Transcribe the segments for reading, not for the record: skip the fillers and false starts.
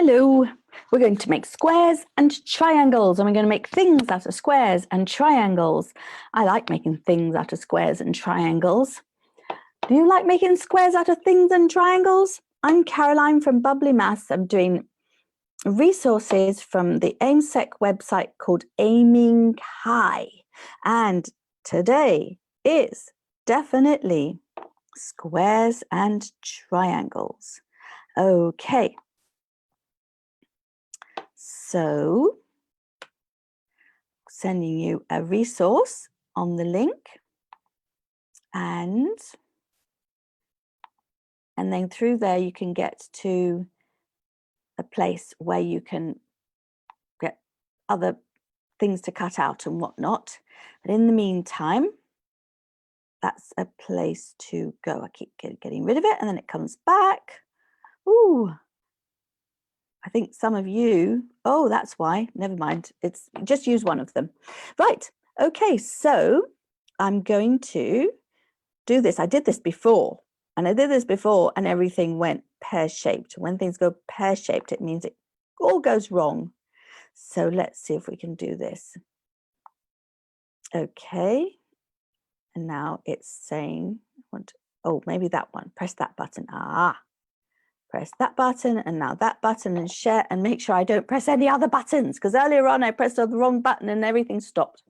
Hello, we're going to make squares and triangles, and we're going to make things out of squares and triangles. I like making things out of squares and triangles. Do you like making squares out of things and triangles? I'm Caroline from Bubbly Maths. I'm doing resources from the AIMSEC website called Aiming High. And today is definitely squares and triangles. Okay. So, sending you a resource on the link, and then through there you can get to a place where you can get other things to cut out and whatnot. But in the meantime, that's a place to go. I keep getting rid of it, and then it comes back. Ooh. I think some of you, oh, that's why, never mind. It's just use one of them. Right, okay, so I'm going to do this. I did this before, and everything went pear-shaped. When things go pear-shaped, it means it all goes wrong. So let's see if we can do this. Okay, and now it's saying, oh, maybe that one, press that button. Press that button, and now that button, and share, and make sure I don't press any other buttons, because earlier on I pressed the wrong button and everything stopped.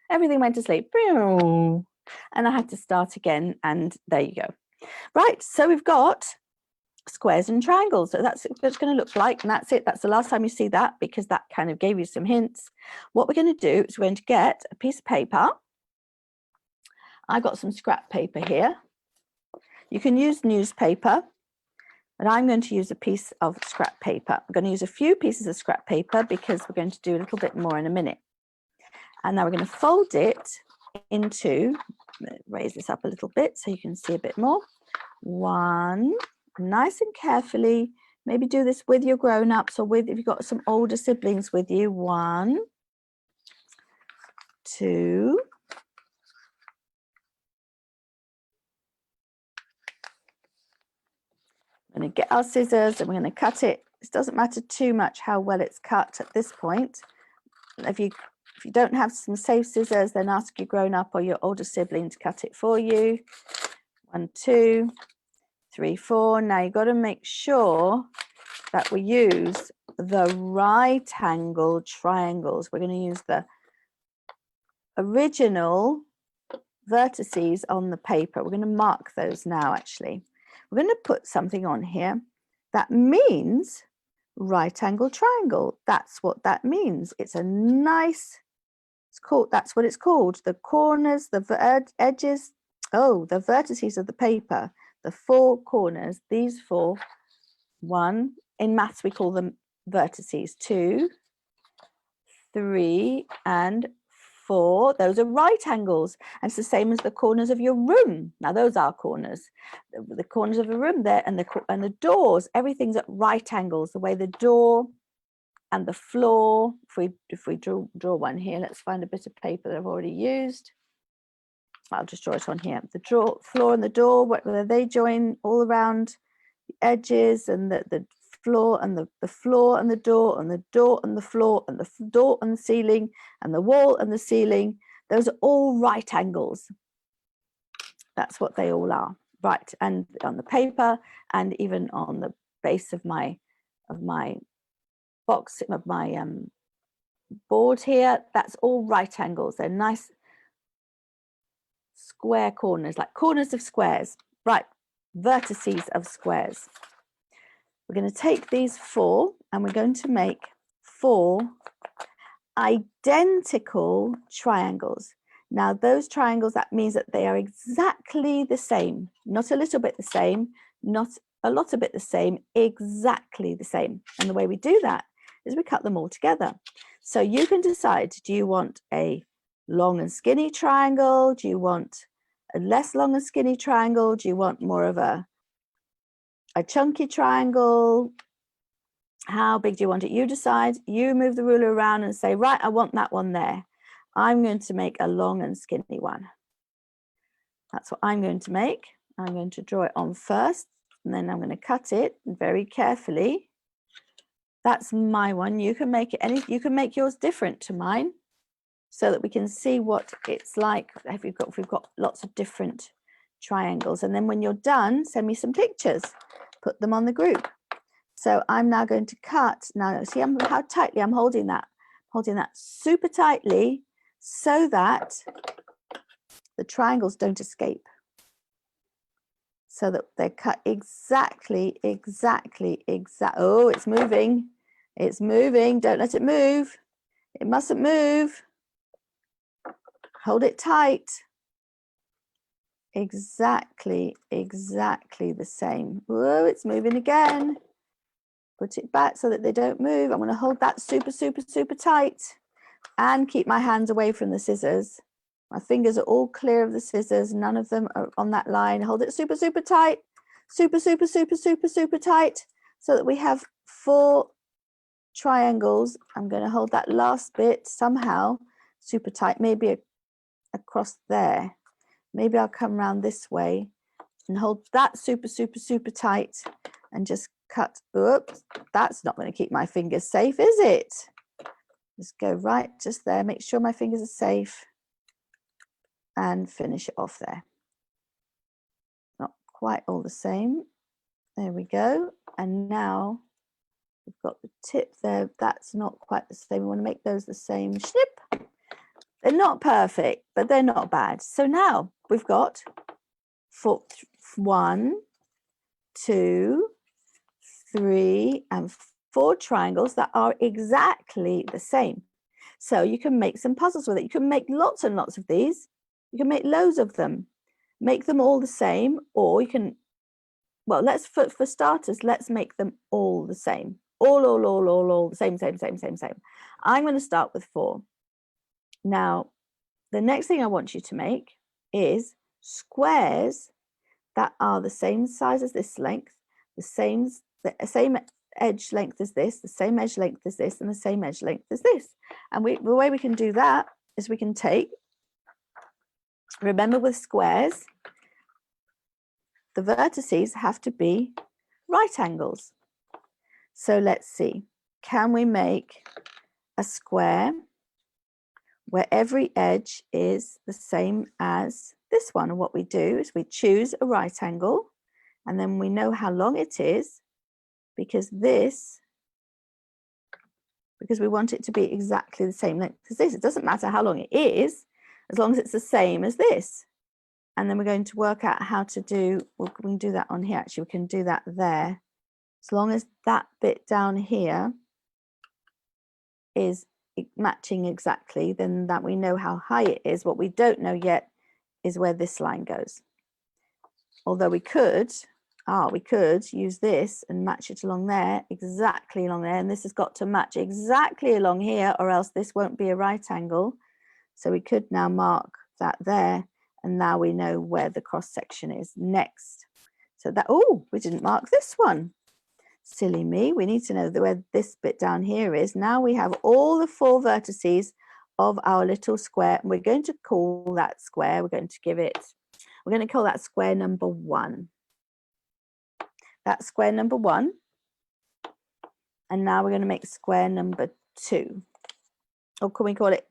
Everything went to sleep. And I had to start again, and there you go. Right, so we've got squares and triangles. So that's what it's going to look like, and that's it. That's the last time you see that, because that kind of gave you some hints. What we're going to do is we're going to get a piece of paper. I've got some scrap paper here. You can use newspaper, but I'm going to use a piece of scrap paper. I'm going to use a few pieces of scrap paper because we're going to do a little bit more in a minute. And now we're going to fold it into, raise this up a little bit so you can see a bit more. One, nice and carefully, maybe do this with your grown-ups, or if you've got some older siblings with you. 1, 2, we're going to get our scissors and we're going to cut it. It doesn't matter too much how well it's cut at this point. If you don't have some safe scissors, then ask your grown-up or your older sibling to cut it for you. 1, 2, 3, 4. Now you've got to make sure that we use the right angle triangles. We're going to use the original vertices on the paper. We're going to mark those now, actually. We're going to put something on here that means right angle triangle. That's what that means. It's a nice, that's what it's called. The corners, the edges, the vertices of the paper, the 4 corners, these 4, 1, in maths we call them vertices, 2, 3, and 4, those are right angles, and it's the same as the corners of your room. Now those are corners, the corners of the room there, and the doors, everything's at right angles. The way the door and the floor, if we draw one here, let's find a bit of paper that I've already used. I'll just draw it on here. The floor and the door, where they join all around the edges, and the floor and the floor and the door and the door and the floor and the door and the ceiling and the wall and the ceiling, those are all right angles. That's what they all are. Right, and on the paper, and even on the base of my box, of my board here, that's all right angles. They're nice square corners, like corners of squares. Right, vertices of squares. We're going to take these 4 and we're going to make 4 identical triangles. Now those triangles, that means that they are exactly the same, not a little bit the same, not a lot of it the same, exactly the same. And the way we do that is we cut them all together. So you can decide, do you want a long and skinny triangle? Do you want a less long and skinny triangle? Do you want more of a chunky triangle? How big do you want it? You decide. You move the ruler around and say, right, I want that one there. I'm going to make a long and skinny one. That's what I'm going to make. I'm going to draw it on first, and then I'm going to cut it very carefully. That's my one. You can make it you can make yours different to mine so that we can see what it's like if we've got lots of different triangles. And then when you're done, send me some pictures, put them on the group. So I'm now going to cut. Now see how tightly I'm holding that super tightly so that the triangles don't escape. So that they're cut exactly. Oh, it's moving. It's moving. Don't let it move. It mustn't move. Hold it tight. Exactly the same. Whoa, it's moving again. Put it back so that they don't move. I'm going to hold that super tight and keep my hands away from the scissors. My fingers are all clear of the scissors. None of them are on that line. Hold it super tight. Super tight so that we have 4 triangles. I'm going to hold that last bit somehow super tight, maybe across there. Maybe I'll come around this way and hold that super tight and just cut. Oops, that's not going to keep my fingers safe, is it? Just go right just there, make sure my fingers are safe and finish it off there. Not quite all the same. There we go. And now we've got the tip there. That's not quite the same. We want to make those the same. Snip. They're not perfect, but they're not bad. So now we've got 1, 2, 3, and 4 triangles that are exactly the same. So you can make some puzzles with it. You can make lots and lots of these. You can make loads of them. Make them all the same, or you can, well, let's for starters, let's make them all the same. All the same. I'm going to start with 4. Now, the next thing I want you to make is squares that are the same size as this length, the same edge length as this, the same edge length as this, and the same edge length as this. And the way we can do that is we can take, remember with squares, the vertices have to be right angles. So let's see, can we make a square where every edge is the same as this one? And what we do is we choose a right angle, and then we know how long it is because we want it to be exactly the same length as this. It doesn't matter how long it is, as long as it's the same as this. And then we're going to work out how to do, we can do that on here, actually, we can do that there. As long as that bit down here is matching exactly, then that we know how high it is. What we don't know yet is where this line goes. Although we could use this and match it along there, exactly along there, and this has got to match exactly along here, or else this won't be a right angle. So we could now mark that there, and now we know where the cross section is next. So that, oh, we didn't mark this one. Silly me, we need to know where this bit down here is. Now we have all the 4 vertices of our little square, and we're going to call that square, we're going to call that square number 1. That's square number 1. And now we're going to make square number 2. Or can we call it,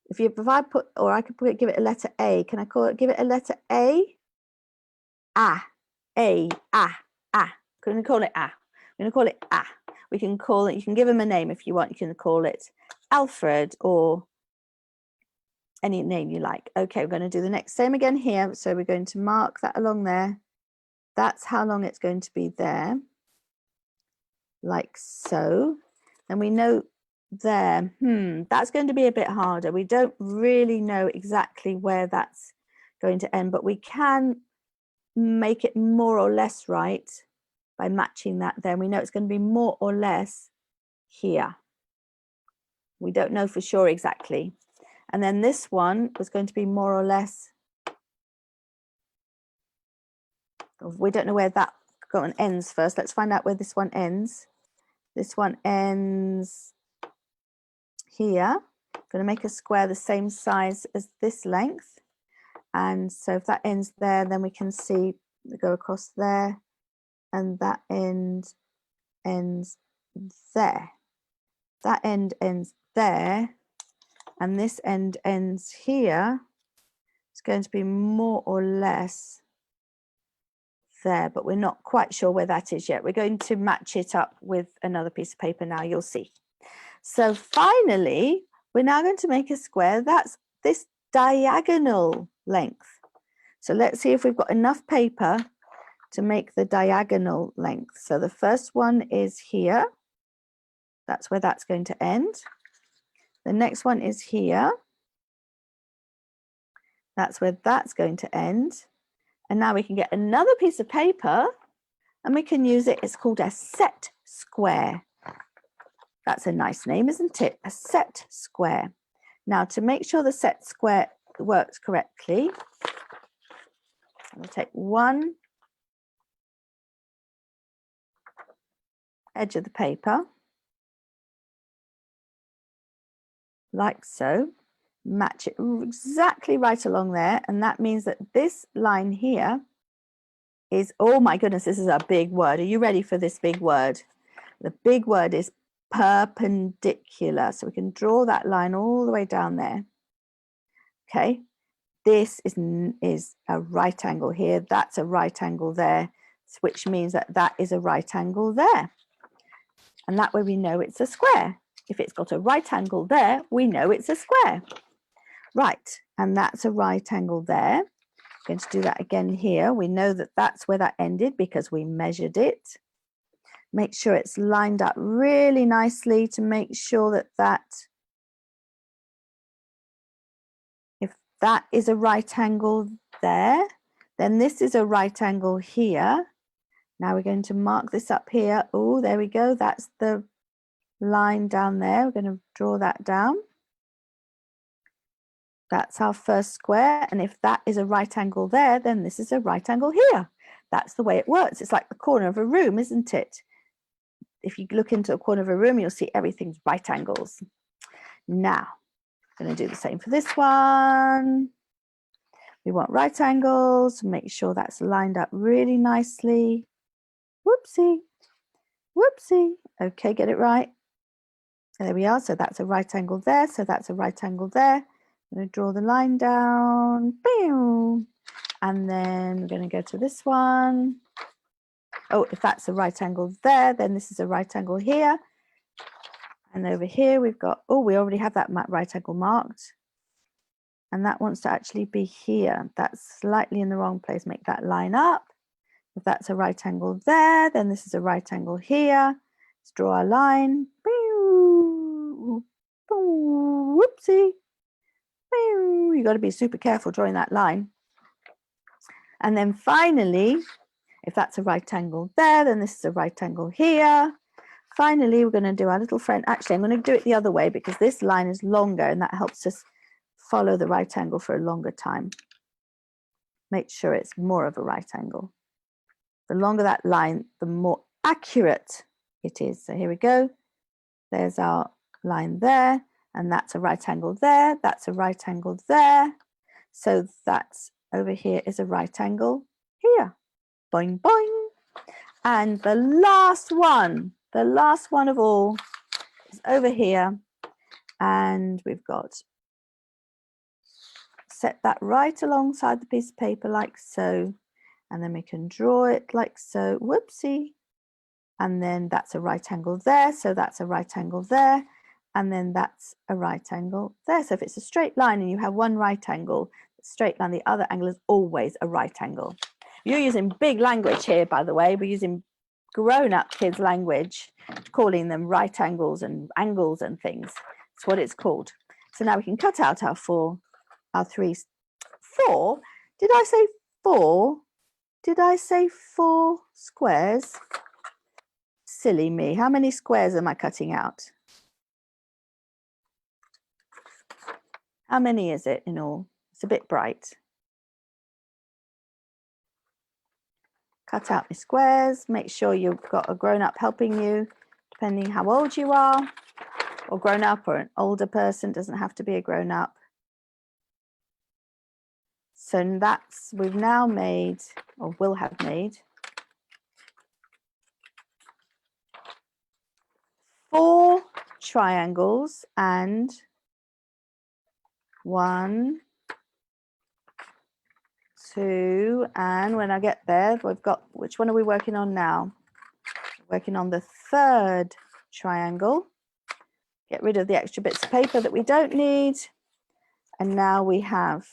if I put, or I could give it a letter A. Can I give it a letter A? Ah. Can we call it A? We're going to call it A. We can call it, you can give him a name if you want. You can call it Alfred or any name you like. Okay, we're going to do the next same again here. So we're going to mark that along there. That's how long it's going to be there, like so. And we know there, that's going to be a bit harder. We don't really know exactly where that's going to end, but we can make it more or less right by matching that there. We know it's going to be more or less here. We don't know for sure exactly. And then this one was going to be more or less, we don't know where that one ends first. Let's find out where this one ends. This one ends here. I'm going to make a square the same size as this length. And so if that ends there, then we can see go across there, and that end ends there. that end ends there, and this end ends here. It's going to be more or less there, but we're not quite sure where that is yet. We're going to match it up with another piece of paper now, you'll see. So finally, we're now going to make a square that's this diagonal length. So let's see if we've got enough paper to make the diagonal length. So the first one is here. That's where that's going to end. The next one is here. That's where that's going to end. And now we can get another piece of paper and we can use it. It's called a set square. That's a nice name, isn't it? A set square. Now, to make sure the set square works correctly, I'm going to take one edge of the paper, like so, match it exactly right along there, and that means that this line here is, oh my goodness, this is a big word. Are you ready for this big word? The big word is perpendicular. So we can draw that line all the way down there. Okay, this is a right angle here. That's a right angle there, which means that that is a right angle there. And that way we know it's a square. If it's got a right angle there, we know it's a square. Right, and that's a right angle there. I'm going to do that again here. We know that that's where that ended because we measured it. Make sure it's lined up really nicely to make sure that if that is a right angle there, then this is a right angle here. Now we're going to mark this up here. Oh, there we go. That's the line down there. We're going to draw that down. That's our first square. And if that is a right angle there, then this is a right angle here. That's the way it works. It's like the corner of a room, isn't it? If you look into a corner of a room, you'll see everything's right angles. Now, I'm going to do the same for this one. We want right angles. Make sure that's lined up really nicely. Whoopsie, whoopsie. Okay, get it right. There we are. So that's a right angle there. So that's a right angle there. I'm going to draw the line down. Boom. And then we're going to go to this one. Oh, if that's a right angle there, then this is a right angle here. And over here we've got, oh, we already have that right angle marked. And that wants to actually be here. That's slightly in the wrong place. Make that line up. If that's a right angle there, then this is a right angle here. Let's draw a line. Whoopsie. You've got to be super careful drawing that line. And then finally, if that's a right angle there, then this is a right angle here. Finally, we're going to do our little friend. Actually, I'm going to do it the other way because this line is longer and that helps us follow the right angle for a longer time. Make sure it's more of a right angle. The longer that line, the more accurate it is. So here we go. There's our line there, and that's a right angle there. That's a right angle there. So that's over here is a right angle here. Boing, boing. And the last one of all is over here. And we've got set that right alongside the piece of paper like so. And then we can draw it like so. Whoopsie. And then that's a right angle there. So that's a right angle there. And then that's a right angle there. So if it's a straight line and you have one right angle, straight line, the other angle is always a right angle. You're using big language here, by the way. We're using grown-up kids' language, calling them right angles and things. That's what it's called. So now we can cut out our four. Did I say four? Did I say 4 squares? Silly me. How many squares am I cutting out? How many is it in all? It's a bit bright. Cut out my squares. Make sure you've got a grown-up helping you, depending how old you are, or grown-up or an older person. Doesn't have to be a grown-up. So we've now made, or will have made, 4 triangles and 1, 2, and when I get there, we've got, which one are we working on now? Working on the third triangle. Get rid of the extra bits of paper that we don't need. And now we have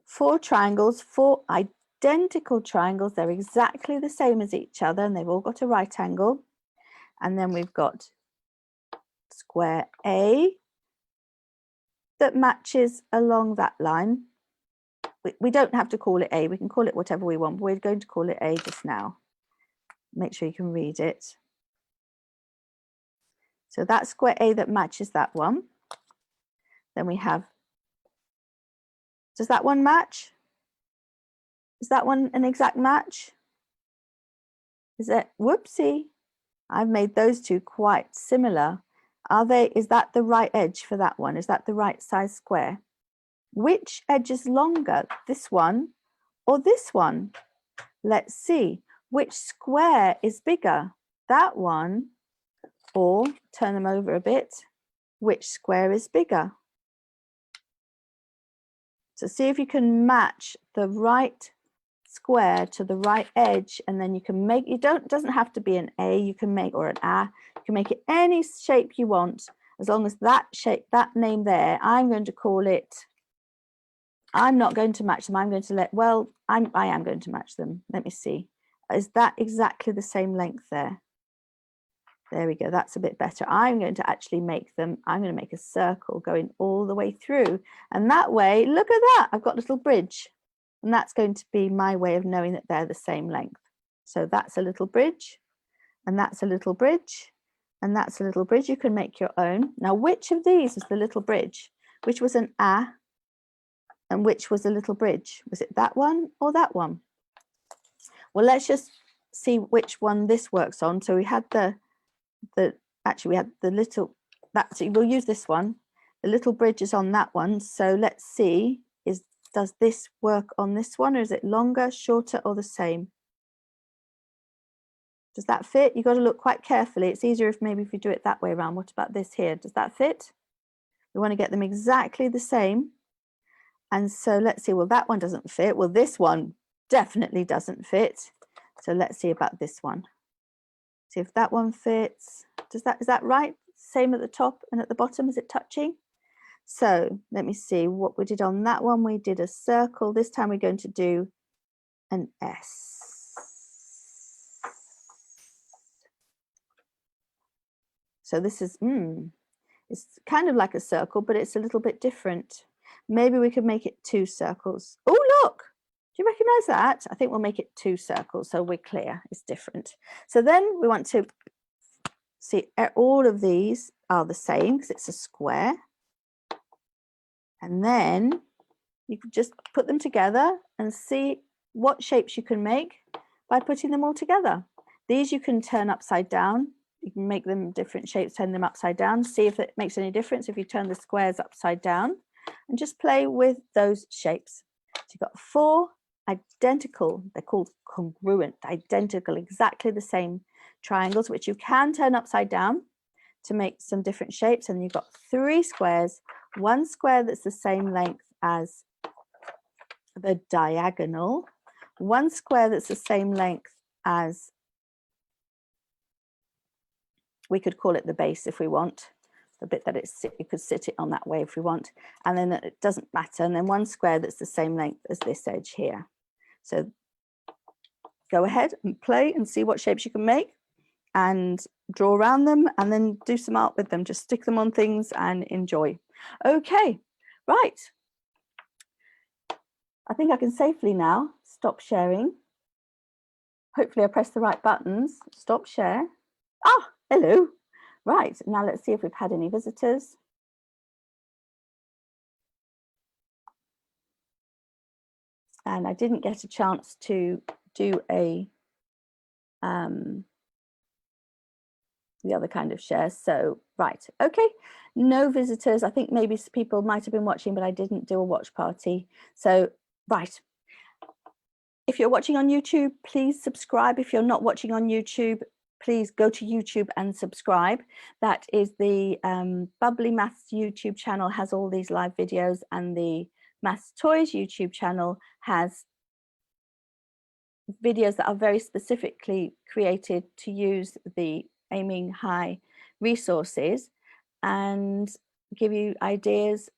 4 triangles, 4 identical triangles. They're exactly the same as each other and they've all got a right angle. And then we've got square A that matches along that line. We don't have to call it A, we can call it whatever we want. We're going to call it A just now. Make sure you can read it. So that's square A that matches that one. Then we have, does that one match? Is that one an exact match? Is it, whoopsie, I've made those two quite similar. Are they, is that the right edge for that one? Is that the right size square? Which edge is longer, this one or this one? Let's see, which square is bigger, that one, or turn them over a bit, which square is bigger? So see if you can match the right square to the right edge, and then you can make, doesn't have to be an A, you can make, or an A, you can make it any shape you want, as long as that shape, that name there, I'm going to call it, I'm not going to match them, I'm going to let, well, I am going to match them. Let me see, is that exactly the same length there? There we go, that's a bit better. I'm going to actually make them, I'm going to make a circle going all the way through, and that way, look at that, I've got a little bridge, and that's going to be my way of knowing that they're the same length. So that's a little bridge, and that's a little bridge, and that's a little bridge. You can make your own. Now, which of these was the little bridge? Which was an A, and which was a little bridge? Was it that one or that one? Well, let's just see which one this works on. So we had actually we had the little, so we'll use this one. The little bridge is on that one. So let's see, does this work on this one, or is it longer, shorter, or the same? Does that fit? You've got to look quite carefully. It's easier if maybe if you do it that way around. What about this here? Does that fit? We want to get them exactly the same. And so let's see, well, that one doesn't fit. Well, this one definitely doesn't fit. So let's see about this one. See if that one fits. Is that right? Same at the top and at the bottom, is it touching? So let me see what we did on that one. We did a circle. This time we're going to do an S. So this is, it's kind of like a circle, but it's a little bit different. Maybe we could make it 2 circles. Oh, look, do you recognize that? I think we'll make it 2 circles so we're clear, it's different. So then we want to see all of these are the same because it's a square. And then you could just put them together and see what shapes you can make by putting them all together. These you can turn upside down. You can make them different shapes, turn them upside down. See if it makes any difference if you turn the squares upside down, and just play with those shapes. So you've got 4 identical, they're called congruent, identical, exactly the same triangles, which you can turn upside down to make some different shapes. And you've got 3 squares, 1 square that's the same length as the diagonal, 1 square that's the same length as, we could call it the base if we want, the bit that it's, you could sit it on that way if we want, and then it doesn't matter, and then 1 square that's the same length as this edge here. So go ahead and play and see what shapes you can make and draw around them, and then do some art with them. Just stick them on things and enjoy. Okay, right. I think I can safely now stop sharing. Hopefully I pressed the right buttons. Stop share. Ah, hello. Right, now let's see if we've had any visitors. And I didn't get a chance to do a the other kind of share. So, right, okay, no visitors. I think maybe people might have been watching, but I didn't do a watch party. So, right. If you're watching on YouTube, please subscribe. If you're not watching on YouTube, please go to YouTube and subscribe. That is the Bubbly Maths YouTube channel has all these live videos, and the Maths Toys YouTube channel has videos that are very specifically created to use the Aiming High resources and give you ideas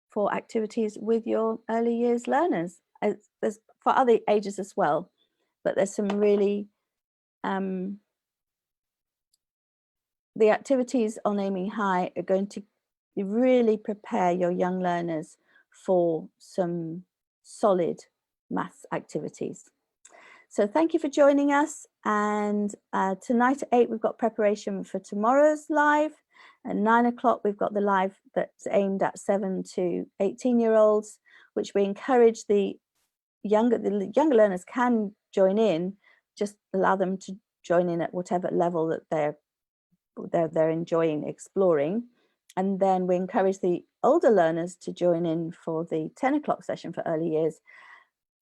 for activities with your early years learners. There's for other ages as well, but there's some really the activities on Aiming High are going to really prepare your young learners for some solid maths activities. So thank you for joining us. And tonight at 8, we've got preparation for tomorrow's live. At 9 o'clock, we've got the live that's aimed at 7 to 18-year-olds, which we encourage the younger learners can join in, just allow them to join in at whatever level that they're enjoying exploring. And then we encourage the older learners to join in for the 10 o'clock session for early years,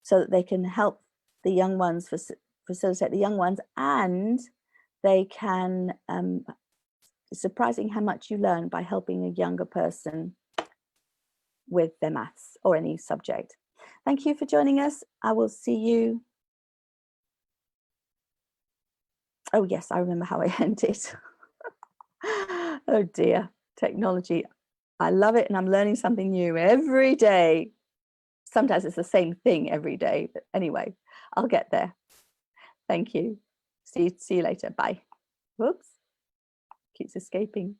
so that they can help the young ones, facilitate the young ones, and they can, it's surprising how much you learn by helping a younger person with their maths or any subject. Thank you for joining us. I will see you. Oh yes, I remember how I ended. Oh dear, technology. I love it, and I'm learning something new every day. Sometimes it's the same thing every day, but anyway, I'll get there. Thank you. See you later. Bye. Whoops. Keeps escaping.